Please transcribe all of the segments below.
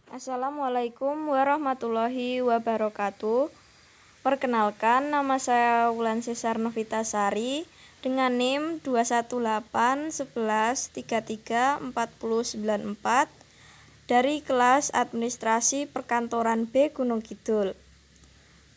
Assalamualaikum warahmatullahi wabarakatuh. Perkenalkan, nama saya Wulan Cesar Novitasari dengan NIM 21811334094 dari kelas Administrasi Perkantoran B Gunung Kidul.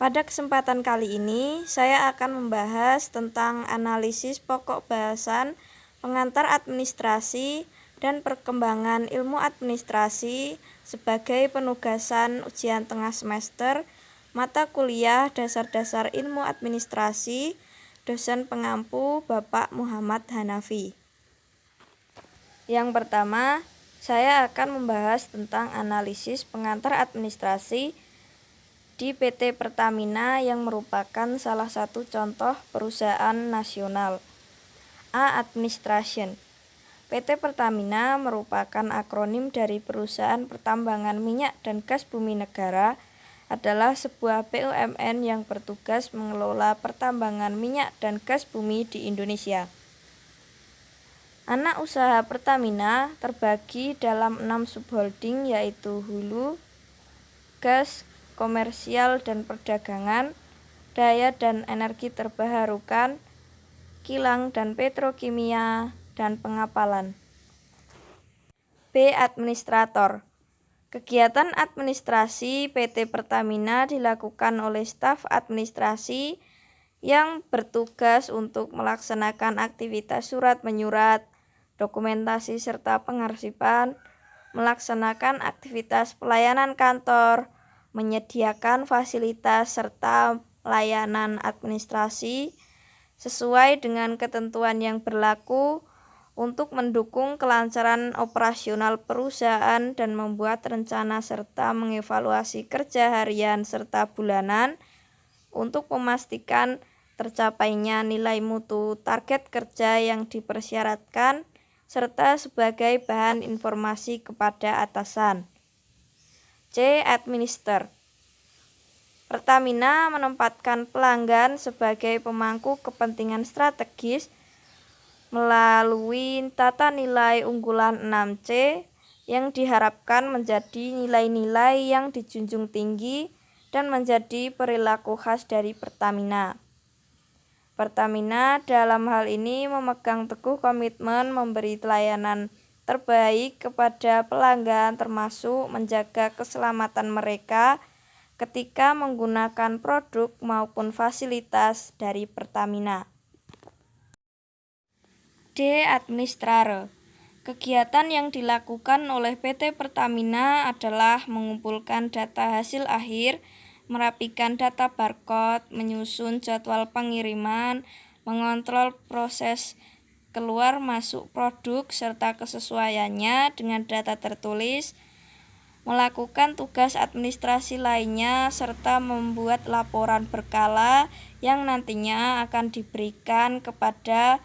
Pada kesempatan kali ini, saya akan membahas tentang analisis pokok bahasan pengantar administrasi dan perkembangan ilmu administrasi sebagai penugasan ujian tengah semester mata kuliah dasar-dasar ilmu administrasi, dosen pengampu Bapak Muhammad Hanafi. Yang pertama, saya akan membahas tentang analisis pengantar administrasi di PT Pertamina yang merupakan salah satu contoh perusahaan nasional. A. Administration. PT Pertamina merupakan akronim dari Perusahaan Pertambangan Minyak dan Gas Bumi Negara, adalah sebuah BUMN yang bertugas mengelola pertambangan minyak dan gas bumi di Indonesia. Anak usaha Pertamina terbagi dalam 6 subholding, yaitu hulu, gas, komersial dan perdagangan, daya dan energi terbarukan, kilang dan petrokimia, dan pengapalan. B. Administrator. Kegiatan administrasi PT Pertamina dilakukan oleh staf administrasi yang bertugas untuk melaksanakan aktivitas surat menyurat, dokumentasi serta pengarsipan, melaksanakan aktivitas pelayanan kantor, menyediakan fasilitas serta layanan administrasi sesuai dengan ketentuan yang berlaku untuk mendukung kelancaran operasional perusahaan dan membuat rencana serta mengevaluasi kerja harian serta bulanan untuk memastikan tercapainya nilai mutu target kerja yang dipersyaratkan serta sebagai bahan informasi kepada atasan. C. Administer. Pertamina menempatkan pelanggan sebagai pemangku kepentingan strategis melalui tata nilai unggulan 6C yang diharapkan menjadi nilai-nilai yang dijunjung tinggi dan menjadi perilaku khas dari Pertamina. Pertamina dalam hal ini memegang teguh komitmen memberi layanan terbaik kepada pelanggan, termasuk menjaga keselamatan mereka ketika menggunakan produk maupun fasilitas dari Pertamina. D. Administrator. Kegiatan yang dilakukan oleh PT Pertamina adalah mengumpulkan data hasil akhir, merapikan data barcode, menyusun jadwal pengiriman, mengontrol proses keluar masuk produk serta kesesuaiannya dengan data tertulis, melakukan tugas administrasi lainnya, serta membuat laporan berkala yang nantinya akan diberikan kepada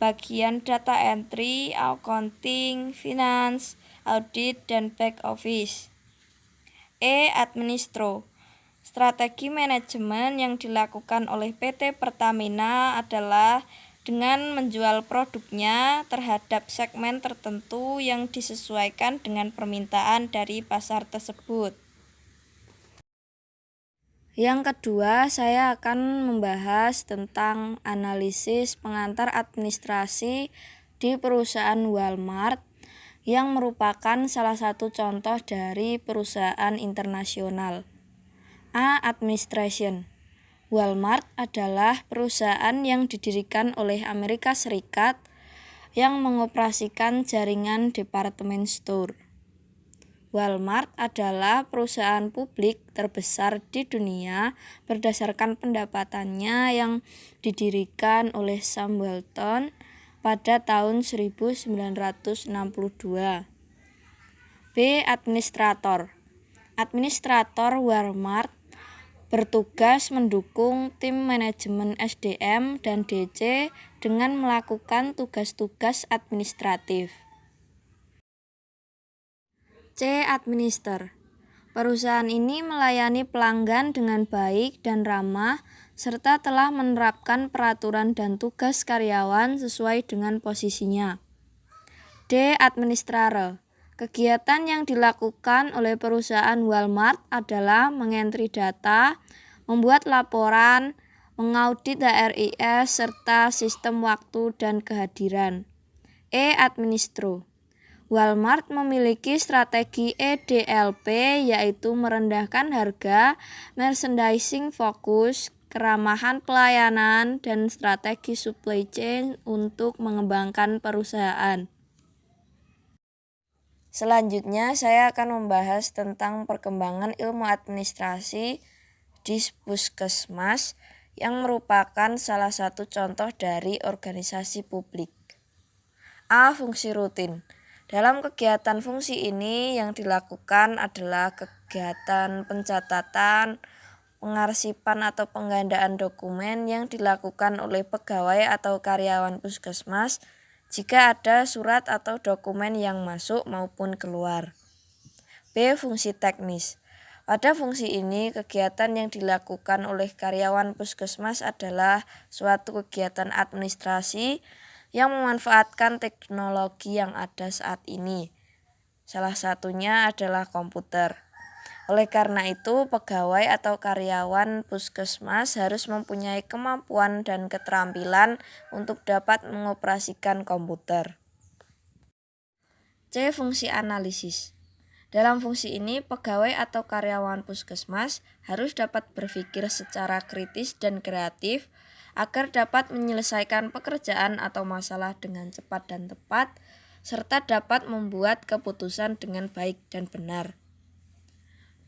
bagian data entry, accounting, finance, audit, dan back office. E. Administro. Strategi manajemen yang dilakukan oleh PT Pertamina adalah dengan menjual produknya terhadap segmen tertentu yang disesuaikan dengan permintaan dari pasar tersebut. Yang kedua, saya akan membahas tentang analisis pengantar administrasi di perusahaan Walmart yang merupakan salah satu contoh dari perusahaan internasional. A. Administration. Walmart adalah perusahaan yang didirikan oleh Amerika Serikat yang mengoperasikan jaringan department store. Walmart adalah perusahaan publik terbesar di dunia berdasarkan pendapatannya yang didirikan oleh Sam Walton pada tahun 1962. B. Administrator. Administrator Walmart bertugas mendukung tim manajemen SDM dan DC dengan melakukan tugas-tugas administratif. C. Administer. Perusahaan ini melayani pelanggan dengan baik dan ramah, serta telah menerapkan peraturan dan tugas karyawan sesuai dengan posisinya. D. Administrator. Kegiatan yang dilakukan oleh perusahaan Walmart adalah mengentri data, membuat laporan, mengaudit HRIS, serta sistem waktu dan kehadiran. Administro. Walmart memiliki strategi EDLP, yaitu merendahkan harga, merchandising fokus, keramahan pelayanan, dan strategi supply chain untuk mengembangkan perusahaan. Selanjutnya, saya akan membahas tentang perkembangan ilmu administrasi di Puskesmas yang merupakan salah satu contoh dari organisasi publik. Fungsi rutin. Dalam kegiatan fungsi ini yang dilakukan adalah kegiatan pencatatan, pengarsipan atau penggandaan dokumen yang dilakukan oleh pegawai atau karyawan puskesmas jika ada surat atau dokumen yang masuk maupun keluar. Fungsi teknis. Pada fungsi ini, kegiatan yang dilakukan oleh karyawan puskesmas adalah suatu kegiatan administrasi yang memanfaatkan teknologi yang ada saat ini. Salah satunya adalah komputer. Oleh karena itu, pegawai atau karyawan puskesmas harus mempunyai kemampuan dan keterampilan untuk dapat mengoperasikan komputer. Fungsi analisis. Dalam fungsi ini, pegawai atau karyawan puskesmas harus dapat berpikir secara kritis dan kreatif agar dapat menyelesaikan pekerjaan atau masalah dengan cepat dan tepat, serta dapat membuat keputusan dengan baik dan benar.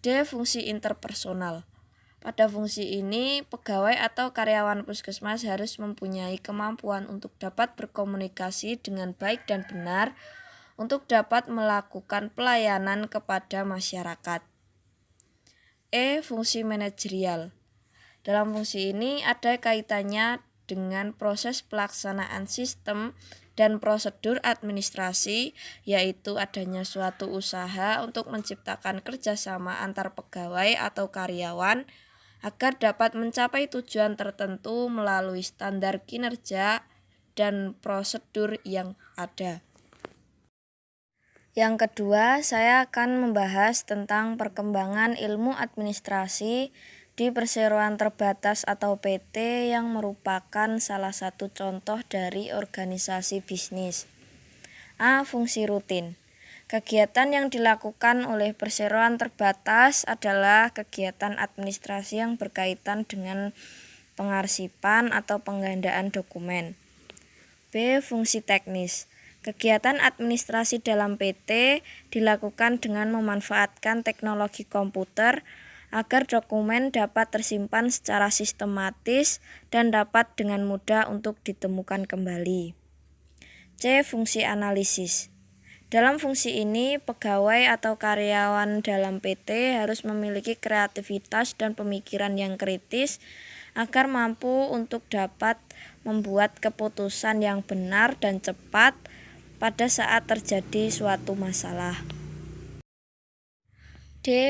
Fungsi interpersonal. Pada fungsi ini, pegawai atau karyawan puskesmas harus mempunyai kemampuan untuk dapat berkomunikasi dengan baik dan benar untuk dapat melakukan pelayanan kepada masyarakat. Fungsi manajerial. Dalam fungsi ini ada kaitannya dengan proses pelaksanaan sistem dan prosedur administrasi, yaitu adanya suatu usaha untuk menciptakan kerjasama antar pegawai atau karyawan agar dapat mencapai tujuan tertentu melalui standar kinerja dan prosedur yang ada. Yang kedua, saya akan membahas tentang perkembangan ilmu administrasi di perseroan terbatas atau PT yang merupakan salah satu contoh dari organisasi bisnis. Fungsi rutin. Kegiatan yang dilakukan oleh perseroan terbatas adalah kegiatan administrasi yang berkaitan dengan pengarsipan atau penggandaan dokumen. Fungsi teknis. Kegiatan administrasi dalam PT dilakukan dengan memanfaatkan teknologi komputer agar dokumen dapat tersimpan secara sistematis dan dapat dengan mudah untuk ditemukan kembali. Fungsi analisis. Dalam fungsi ini, pegawai atau karyawan dalam PT harus memiliki kreativitas dan pemikiran yang kritis agar mampu untuk dapat membuat keputusan yang benar dan cepat pada saat terjadi suatu masalah.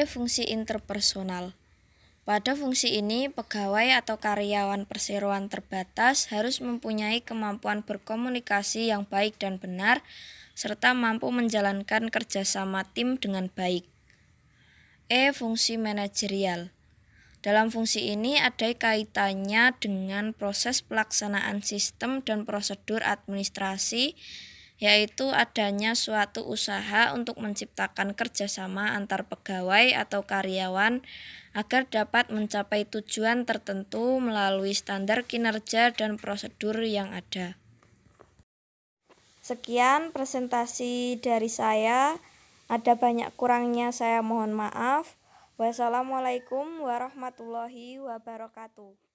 Fungsi interpersonal. Pada fungsi ini, pegawai atau karyawan perseroan terbatas harus mempunyai kemampuan berkomunikasi yang baik dan benar, serta mampu menjalankan kerjasama tim dengan baik. Fungsi manajerial. Dalam fungsi ini ada kaitannya dengan proses pelaksanaan sistem dan prosedur administrasi, yaitu adanya suatu usaha untuk menciptakan kerjasama antar pegawai atau karyawan agar dapat mencapai tujuan tertentu melalui standar kinerja dan prosedur yang ada. Sekian presentasi dari saya. Ada banyak kurangnya, saya mohon maaf. Wassalamualaikum warahmatullahi wabarakatuh.